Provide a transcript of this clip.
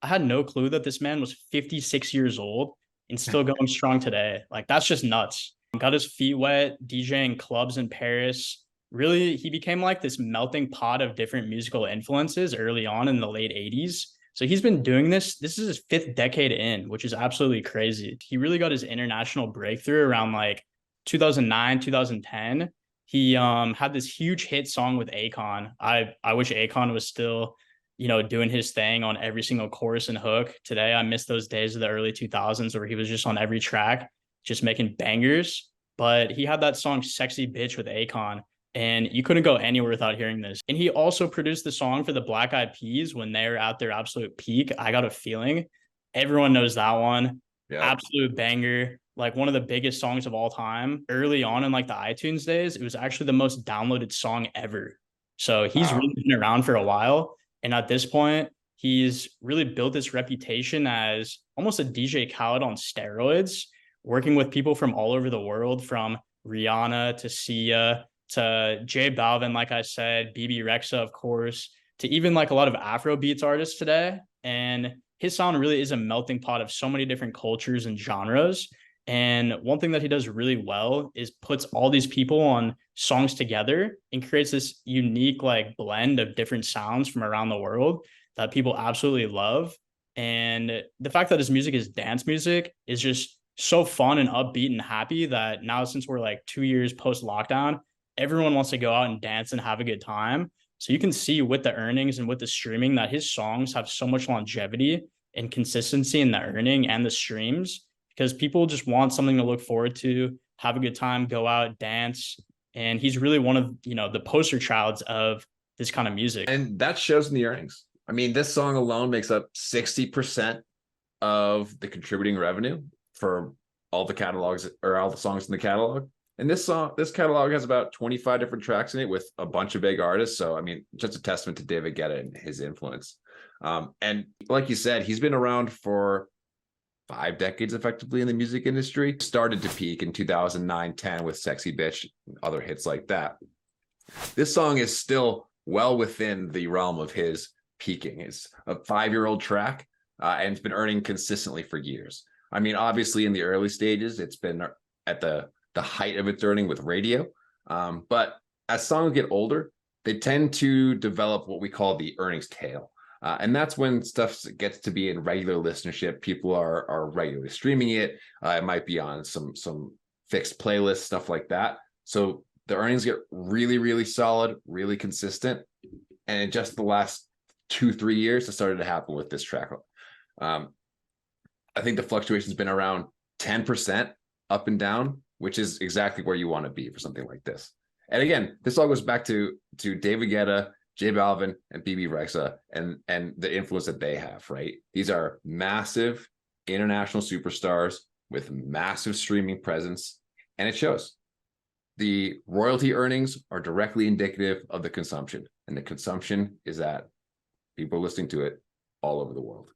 I had no clue that this man was 56 years old and still going strong today. Like that's just nuts. Got his feet wet, DJing clubs in Paris. Really, he became like this melting pot of different musical influences early on in the late 80s. So he's been doing this. This is his fifth decade in, which is absolutely crazy. He really got his international breakthrough around like 2009, 2010. He had this huge hit song with Akon. I wish Akon was still, doing his thing on every single chorus and hook. Today, I miss those days of the early 2000s where he was just on every track, just making bangers. But he had that song Sexy Bitch with Akon, and you couldn't go anywhere without hearing this. And he also produced the song for the Black Eyed Peas when they're at their absolute peak. I Got a Feeling. Everyone knows that one. Yeah. Absolute banger. Like one of the biggest songs of all time. Early on in like the iTunes days, it was actually the most downloaded song ever. So he's Wow. really been around for a while. And at this point, he's really built this reputation as almost a DJ Khaled on steroids, working with people from all over the world, from Rihanna to Sia to J Balvin, like I said, BB Rexa, of course, to even like a lot of Afro beats artists today. And his sound really is a melting pot of so many different cultures and genres. And one thing that he does really well is puts all these people on songs together and creates this unique like blend of different sounds from around the world that people absolutely love. And the fact that his music is dance music is just so fun and upbeat and happy that now, since we're like 2 years post lockdown, everyone wants to go out and dance and have a good time. So you can see with the earnings and with the streaming that his songs have so much longevity and consistency in the earning and the streams, because people just want something to look forward to, have a good time, go out, dance. And he's really one of, the poster childs of this kind of music. And that shows in the earnings. I mean, this song alone makes up 60% of the contributing revenue for all the catalogs or all the songs in the catalog. And this catalog has about 25 different tracks in it with a bunch of big artists. So, I mean, just a testament to David Guetta and his influence. And like you said, he's been around for 5 decades effectively in the music industry. Started to peak in 2009-10 with Sexy Bitch and other hits like that. This song is still well within the realm of his peaking. It's a 5-year-old track, and it's been earning consistently for years. I mean, obviously in the early stages, it's been at the height of its earning with radio. But as songs get older, they tend to develop what we call the earnings tail. And that's when stuff gets to be in regular listenership. People are regularly streaming it. It might be on some fixed playlists, stuff like that. So the earnings get really, really solid, really consistent. And in just the last 2-3 years, it started to happen with this track. I think the fluctuation has been around 10% up and down, which is exactly where you want to be for something like this. And again, this all goes back to David Guetta, J Balvin, and BB Rexa, and the influence that they have, right? These are massive international superstars with massive streaming presence, and it shows. The royalty earnings are directly indicative of the consumption, and the consumption is that people are listening to it all over the world.